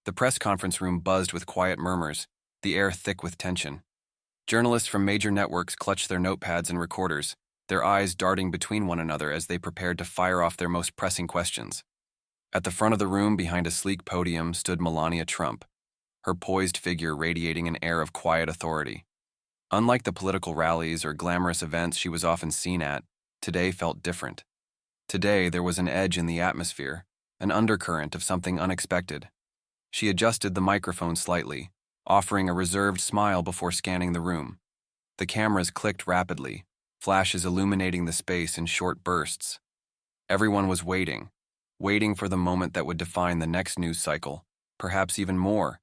The press conference room buzzed with quiet murmurs, the air thick with tension. Journalists from major networks clutched their notepads and recorders, their eyes darting between one another as they prepared to fire off their most pressing questions. At the front of the room, behind a sleek podium, stood Melania Trump, her poised figure radiating an air of quiet authority. Unlike the political rallies or glamorous events she was often seen at, today felt different. Today, there was an edge in the atmosphere, an undercurrent of something unexpected. She adjusted the microphone slightly, offering a reserved smile before scanning the room. The cameras clicked rapidly, flashes illuminating the space in short bursts. Everyone was waiting for the moment that would define the next news cycle, perhaps even more.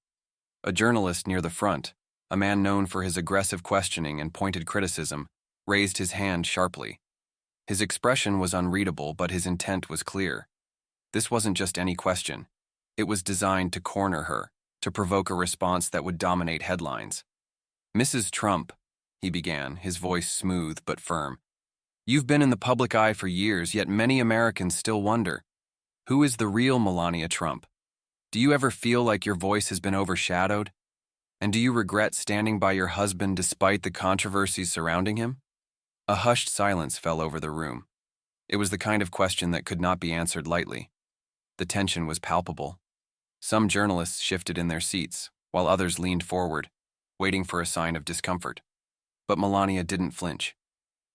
A journalist near the front, a man known for his aggressive questioning and pointed criticism, raised his hand sharply. His expression was unreadable, but his intent was clear. This wasn't just any question. It was designed to corner her, to provoke a response that would dominate headlines. "Mrs. Trump," he began, his voice smooth but firm, "you've been in the public eye for years, yet many Americans still wonder, who is the real Melania Trump? Do you ever feel like your voice has been overshadowed? And do you regret standing by your husband despite the controversies surrounding him?" A hushed silence fell over the room. It was the kind of question that could not be answered lightly. The tension was palpable. Some journalists shifted in their seats, while others leaned forward, waiting for a sign of discomfort. But Melania didn't flinch.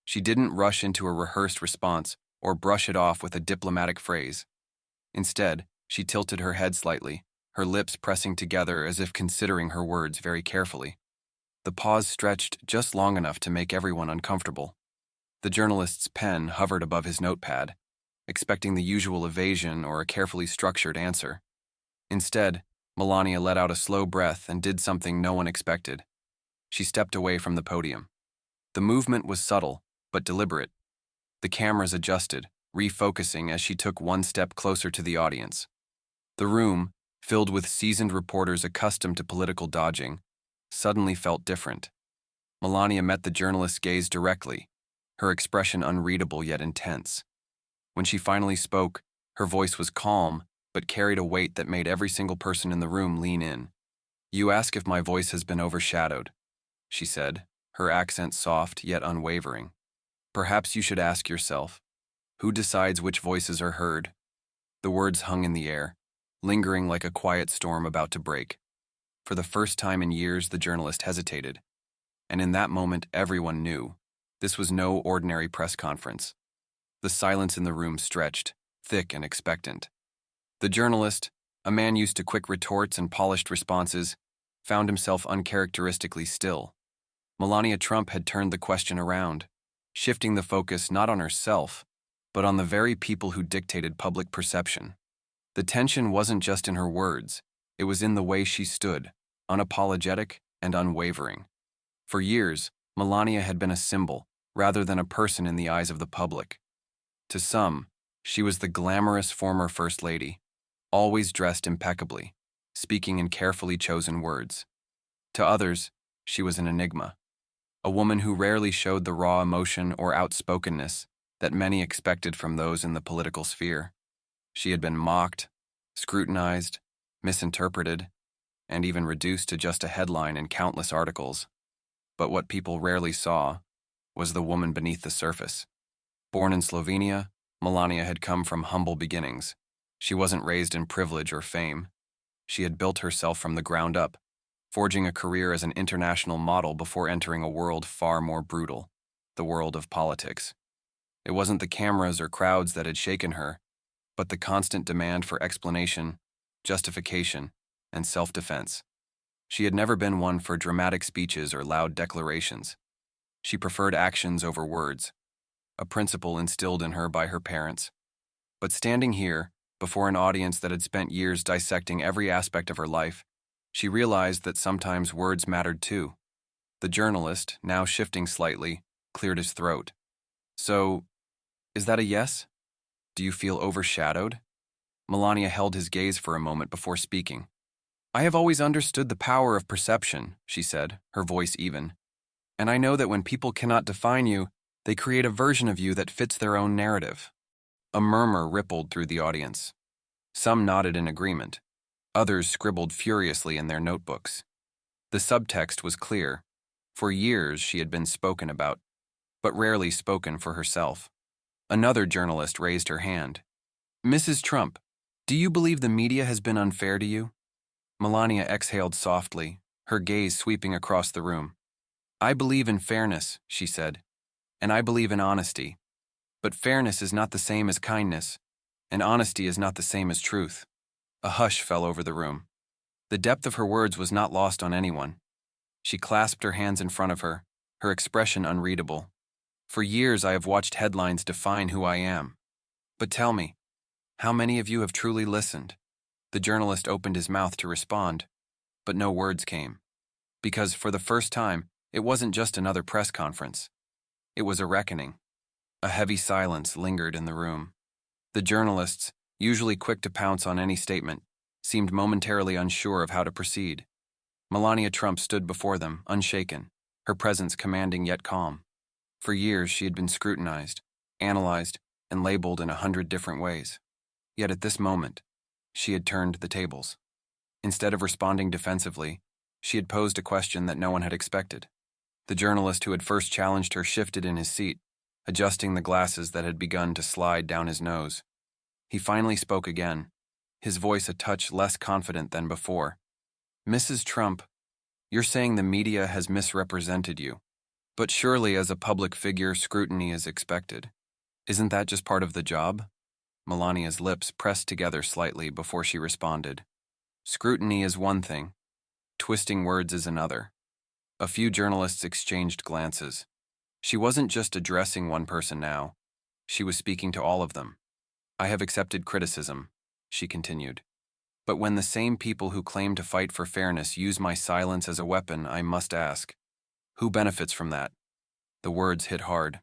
She didn't rush into a rehearsed response or brush it off with a diplomatic phrase. Instead, she tilted her head slightly, her lips pressing together as if considering her words very carefully. The pause stretched just long enough to make everyone uncomfortable. The journalist's pen hovered above his notepad, expecting the usual evasion or a carefully structured answer. Instead, Melania let out a slow breath and did something no one expected. She stepped away from the podium. The movement was subtle, but deliberate. The cameras adjusted, refocusing as she took one step closer to the audience. The room, filled with seasoned reporters accustomed to political dodging, suddenly felt different. Melania met the journalist's gaze directly, her expression unreadable yet intense. When she finally spoke, her voice was calm, but carried a weight that made every single person in the room lean in. "You ask if my voice has been overshadowed," she said, her accent soft yet unwavering. "Perhaps you should ask yourself, who decides which voices are heard?" The words hung in the air, lingering like a quiet storm about to break. For the first time in years, the journalist hesitated. And in that moment, everyone knew. This was no ordinary press conference. The silence in the room stretched, thick and expectant. The journalist, a man used to quick retorts and polished responses, found himself uncharacteristically still. Melania Trump had turned the question around, shifting the focus not on herself, but on the very people who dictated public perception. The tension wasn't just in her words, it was in the way she stood, unapologetic and unwavering. For years, Melania had been a symbol, rather than a person in the eyes of the public. To some, she was the glamorous former First Lady, always dressed impeccably, speaking in carefully chosen words. To others, she was an enigma, a woman who rarely showed the raw emotion or outspokenness that many expected from those in the political sphere. She had been mocked, scrutinized, misinterpreted, and even reduced to just a headline in countless articles. But what people rarely saw was the woman beneath the surface. Born in Slovenia, Melania had come from humble beginnings. She wasn't raised in privilege or fame. She had built herself from the ground up, forging a career as an international model before entering a world far more brutal, the world of politics. It wasn't the cameras or crowds that had shaken her, but the constant demand for explanation, justification, and self-defense. She had never been one for dramatic speeches or loud declarations. She preferred actions over words, a principle instilled in her by her parents. But standing here, before an audience that had spent years dissecting every aspect of her life, she realized that sometimes words mattered too. The journalist, now shifting slightly, cleared his throat. "So, is that a yes? Do you feel overshadowed?" Melania held his gaze for a moment before speaking. "I have always understood the power of perception," she said, her voice even. "And I know that when people cannot define you, they create a version of you that fits their own narrative." A murmur rippled through the audience. Some nodded in agreement. Others scribbled furiously in their notebooks. The subtext was clear. For years she had been spoken about, but rarely spoken for herself. Another journalist raised her hand. "Mrs. Trump, do you believe the media has been unfair to you?" Melania exhaled softly, her gaze sweeping across the room. "I believe in fairness," she said, "and I believe in honesty. But fairness is not the same as kindness, and honesty is not the same as truth." A hush fell over the room. The depth of her words was not lost on anyone. She clasped her hands in front of her, her expression unreadable. "For years I have watched headlines define who I am. But tell me, how many of you have truly listened?" The journalist opened his mouth to respond, but no words came. Because for the first time, it wasn't just another press conference. It was a reckoning. A heavy silence lingered in the room. The journalists, usually quick to pounce on any statement, seemed momentarily unsure of how to proceed. Melania Trump stood before them, unshaken, her presence commanding yet calm. For years she had been scrutinized, analyzed, and labeled in 100 different ways. Yet at this moment, she had turned the tables. Instead of responding defensively, she had posed a question that no one had expected. The journalist who had first challenged her shifted in his seat, adjusting the glasses that had begun to slide down his nose. He finally spoke again, his voice a touch less confident than before. "Mrs. Trump, you're saying the media has misrepresented you. But surely as a public figure, scrutiny is expected. Isn't that just part of the job?" Melania's lips pressed together slightly before she responded. "Scrutiny is one thing. Twisting words is another." A few journalists exchanged glances. She wasn't just addressing one person now. She was speaking to all of them. "I have accepted criticism," she continued. "But when the same people who claim to fight for fairness use my silence as a weapon, I must ask, who benefits from that?" The words hit hard.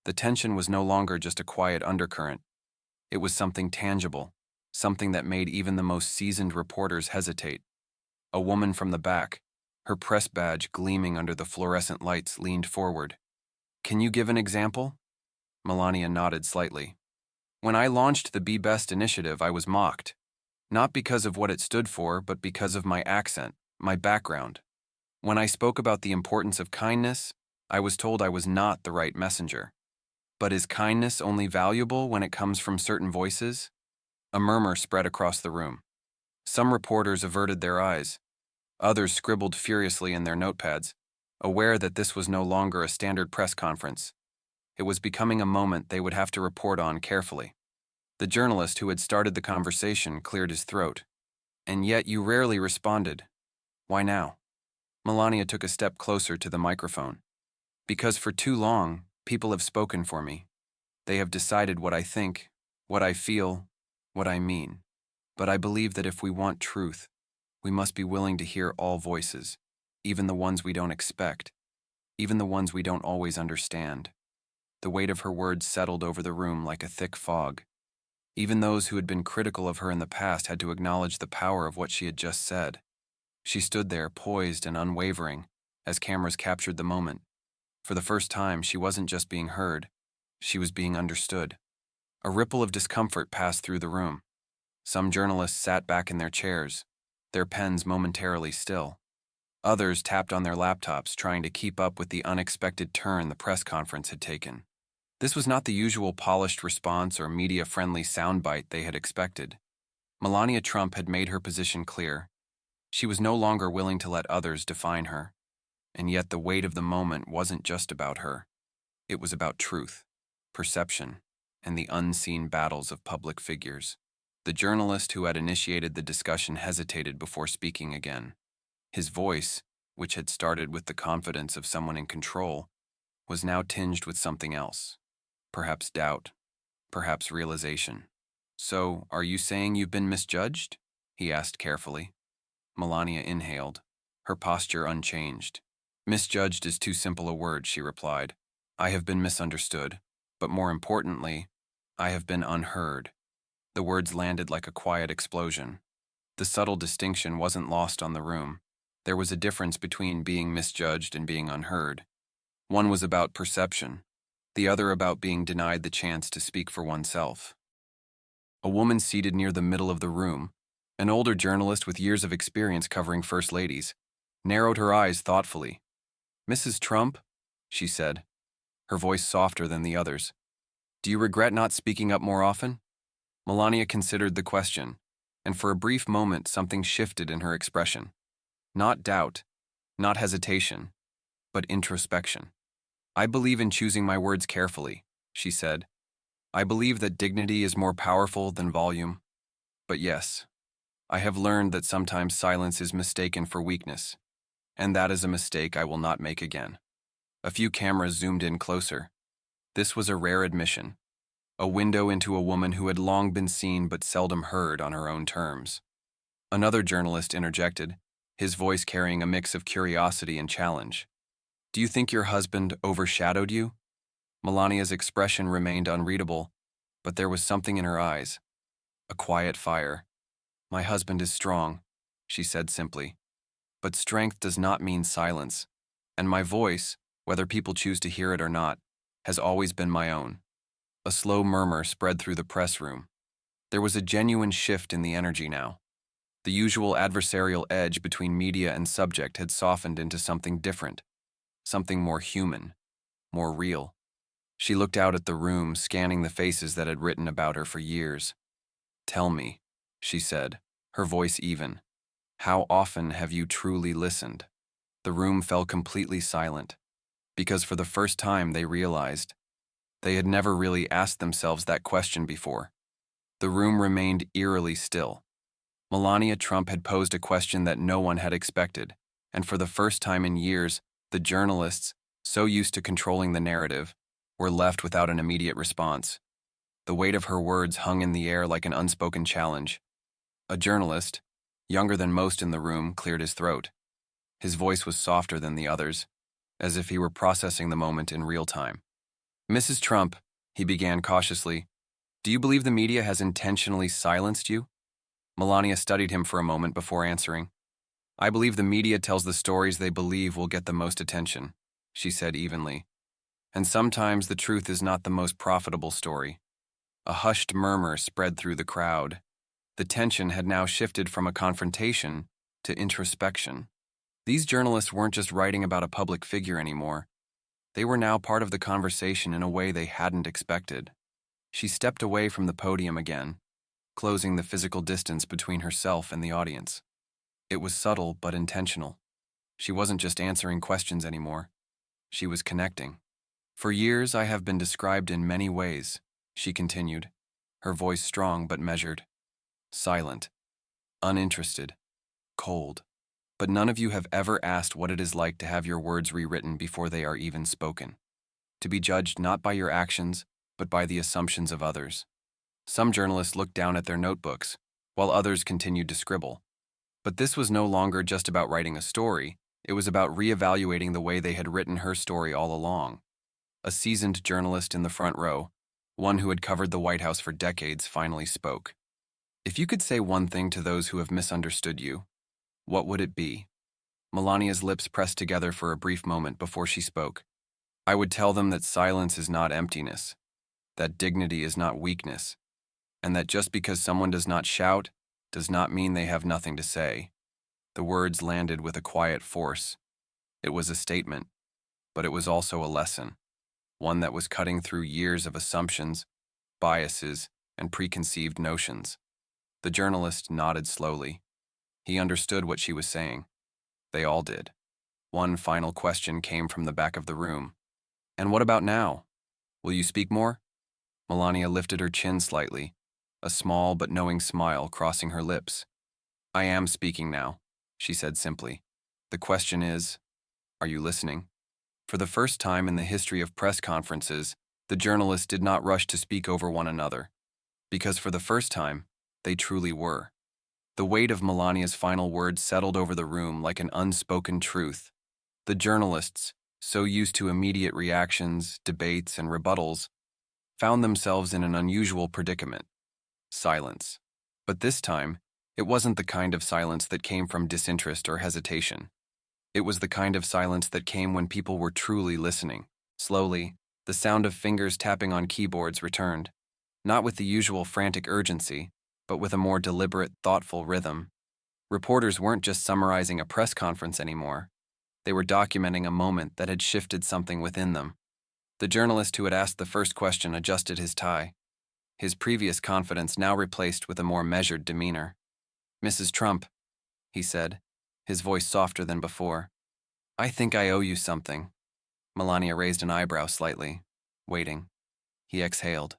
The tension was no longer just a quiet undercurrent. It was something tangible, something that made even the most seasoned reporters hesitate. A woman from the back, her press badge gleaming under the fluorescent lights, leaned forward. "Can you give an example?" Melania nodded slightly. "When I launched the Be Best initiative, I was mocked. Not because of what it stood for, but because of my accent, my background. When I spoke about the importance of kindness, I was told I was not the right messenger. But is kindness only valuable when it comes from certain voices?" A murmur spread across the room. Some reporters averted their eyes. Others scribbled furiously in their notepads, aware that this was no longer a standard press conference. It was becoming a moment they would have to report on carefully. The journalist who had started the conversation cleared his throat. "And yet you rarely responded. Why now?" Melania took a step closer to the microphone. "Because for too long, people have spoken for me. They have decided what I think, what I feel, what I mean. But I believe that if we want truth, we must be willing to hear all voices, even the ones we don't expect, even the ones we don't always understand." The weight of her words settled over the room like a thick fog. Even those who had been critical of her in the past had to acknowledge the power of what she had just said. She stood there, poised and unwavering, as cameras captured the moment. For the first time, she wasn't just being heard, she was being understood. A ripple of discomfort passed through the room. Some journalists sat back in their chairs, their pens momentarily still. Others tapped on their laptops, trying to keep up with the unexpected turn the press conference had taken. This was not the usual polished response or media-friendly soundbite they had expected. Melania Trump had made her position clear. She was no longer willing to let others define her. And yet the weight of the moment wasn't just about her. It was about truth, perception, and the unseen battles of public figures. The journalist who had initiated the discussion hesitated before speaking again. His voice, which had started with the confidence of someone in control, was now tinged with something else. Perhaps doubt, perhaps realization. "So, are you saying you've been misjudged?" he asked carefully. Melania inhaled, her posture unchanged. "Misjudged is too simple a word," she replied. "I have been misunderstood, but more importantly, I have been unheard." The words landed like a quiet explosion. The subtle distinction wasn't lost on the room. There was a difference between being misjudged and being unheard. One was about perception, the other about being denied the chance to speak for oneself. A woman seated near the middle of the room, An older journalist with years of experience covering first ladies narrowed her eyes thoughtfully. "Mrs. Trump," she said, her voice softer than the others, "do you regret not speaking up more often?" Melania considered the question, and for a brief moment something shifted in her expression. Not doubt, not hesitation, but introspection. "I believe in choosing my words carefully," she said. "I believe that dignity is more powerful than volume. But yes, I have learned that sometimes silence is mistaken for weakness, and that is a mistake I will not make again." A few cameras zoomed in closer. This was a rare admission, a window into a woman who had long been seen but seldom heard on her own terms. Another journalist interjected, his voice carrying a mix of curiosity and challenge. "Do you think your husband overshadowed you?" Melania's expression remained unreadable, but there was something in her eyes, a quiet fire. "My husband is strong," she said simply. "But strength does not mean silence, and my voice, whether people choose to hear it or not, has always been my own." A slow murmur spread through the press room. There was a genuine shift in the energy now. The usual adversarial edge between media and subject had softened into something different, something more human, more real. She looked out at the room, scanning the faces that had written about her for years. "Tell me," she said, her voice even, "how often have you truly listened?" The room fell completely silent, because for the first time they realized they had never really asked themselves that question before. The room remained eerily still. Melania Trump had posed a question that no one had expected, and for the first time in years, the journalists, so used to controlling the narrative, were left without an immediate response. The weight of her words hung in the air like an unspoken challenge. A journalist, younger than most in the room, cleared his throat. His voice was softer than the others, as if he were processing the moment in real time. "Mrs. Trump," he began cautiously, "do you believe the media has intentionally silenced you?" Melania studied him for a moment before answering. "I believe the media tells the stories they believe will get the most attention," she said evenly. "And sometimes the truth is not the most profitable story." A hushed murmur spread through the crowd. The tension had now shifted from a confrontation to introspection. These journalists weren't just writing about a public figure anymore. They were now part of the conversation in a way they hadn't expected. She stepped away from the podium again, closing the physical distance between herself and the audience. It was subtle but intentional. She wasn't just answering questions anymore. She was connecting. "For years I have been described in many ways," she continued, her voice strong but measured. "Silent, uninterested, cold. But none of you have ever asked what it is like to have your words rewritten before they are even spoken. To be judged not by your actions, but by the assumptions of others." Some journalists looked down at their notebooks, while others continued to scribble. But this was no longer just about writing a story, it was about reevaluating the way they had written her story all along. A seasoned journalist in the front row, one who had covered the White House for decades, finally spoke. "If you could say one thing to those who have misunderstood you, what would it be?" Melania's lips pressed together for a brief moment before she spoke. "I would tell them that silence is not emptiness, that dignity is not weakness, and that just because someone does not shout does not mean they have nothing to say." The words landed with a quiet force. It was a statement, but it was also a lesson, one that was cutting through years of assumptions, biases, and preconceived notions. The journalist nodded slowly. He understood what she was saying. They all did. One final question came from the back of the room. "And what about now? Will you speak more?" Melania lifted her chin slightly, a small but knowing smile crossing her lips. "I am speaking now," she said simply. "The question is, are you listening?" For the first time in the history of press conferences, the journalists did not rush to speak over one another, because for the first time, they truly were. The weight of Melania's final words settled over the room like an unspoken truth. The journalists, so used to immediate reactions, debates, and rebuttals, found themselves in an unusual predicament: silence. But this time, it wasn't the kind of silence that came from disinterest or hesitation. It was the kind of silence that came when people were truly listening. Slowly, the sound of fingers tapping on keyboards returned, not with the usual frantic urgency, but with a more deliberate, thoughtful rhythm. Reporters weren't just summarizing a press conference anymore. They were documenting a moment that had shifted something within them. The journalist who had asked the first question adjusted his tie, his previous confidence now replaced with a more measured demeanor. "Mrs. Trump," he said, his voice softer than before, "I think I owe you something." Melania raised an eyebrow slightly, waiting. He exhaled.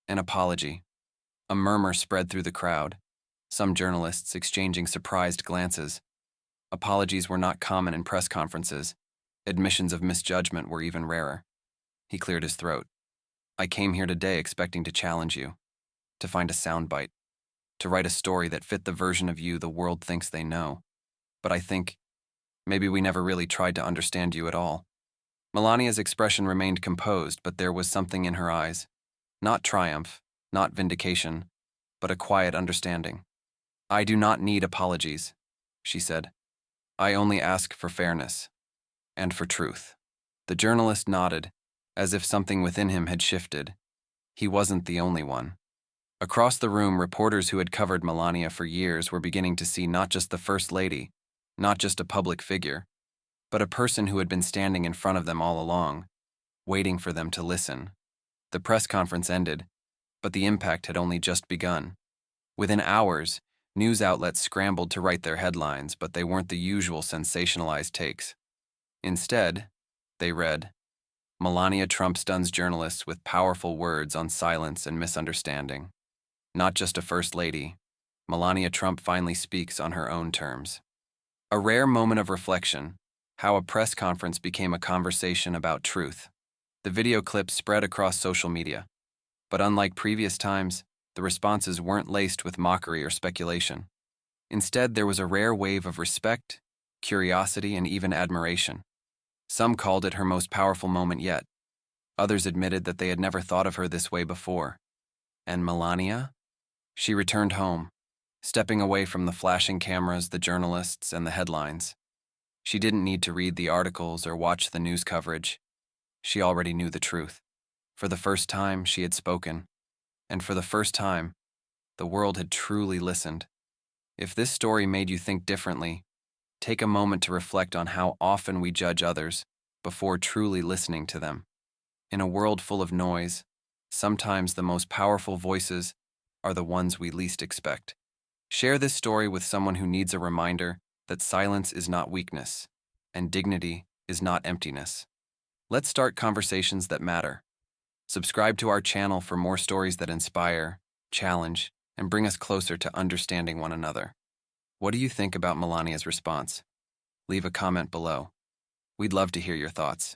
"An apology." A murmur spread through the crowd, some journalists exchanging surprised glances. Apologies were not common in press conferences. Admissions of misjudgment were even rarer. He cleared his throat. "I came here today expecting to challenge you, to find a soundbite, to write a story that fit the version of you the world thinks they know. But I think maybe we never really tried to understand you at all." Melania's expression remained composed, but there was something in her eyes. Not triumph, not vindication, but a quiet understanding. "I do not need apologies," she said. "I only ask for fairness and for truth." The journalist nodded, as if something within him had shifted. He wasn't the only one. Across the room, reporters who had covered Melania for years were beginning to see not just the First Lady, not just a public figure, but a person who had been standing in front of them all along, waiting for them to listen. The press conference ended, but the impact had only just begun. Within hours, news outlets scrambled to write their headlines, but they weren't the usual sensationalized takes. Instead, they read, "Melania Trump stuns journalists with powerful words on silence and misunderstanding." Not just a first lady, Melania Trump finally speaks on her own terms. A rare moment of reflection, how a press conference became a conversation about truth. The video clip spread across social media, but unlike previous times, the responses weren't laced with mockery or speculation. Instead, there was a rare wave of respect, curiosity, and even admiration. Some called it her most powerful moment yet. Others admitted that they had never thought of her this way before. And Melania? She returned home, stepping away from the flashing cameras, the journalists, and the headlines. She didn't need to read the articles or watch the news coverage. She already knew the truth. For the first time, she had spoken. And for the first time, the world had truly listened. If this story made you think differently, take a moment to reflect on how often we judge others before truly listening to them. In a world full of noise, sometimes the most powerful voices are the ones we least expect. Share this story with someone who needs a reminder that silence is not weakness, and dignity is not emptiness. Let's start conversations that matter. Subscribe to our channel for more stories that inspire, challenge, and bring us closer to understanding one another. What do you think about Melania's response? Leave a comment below. We'd love to hear your thoughts.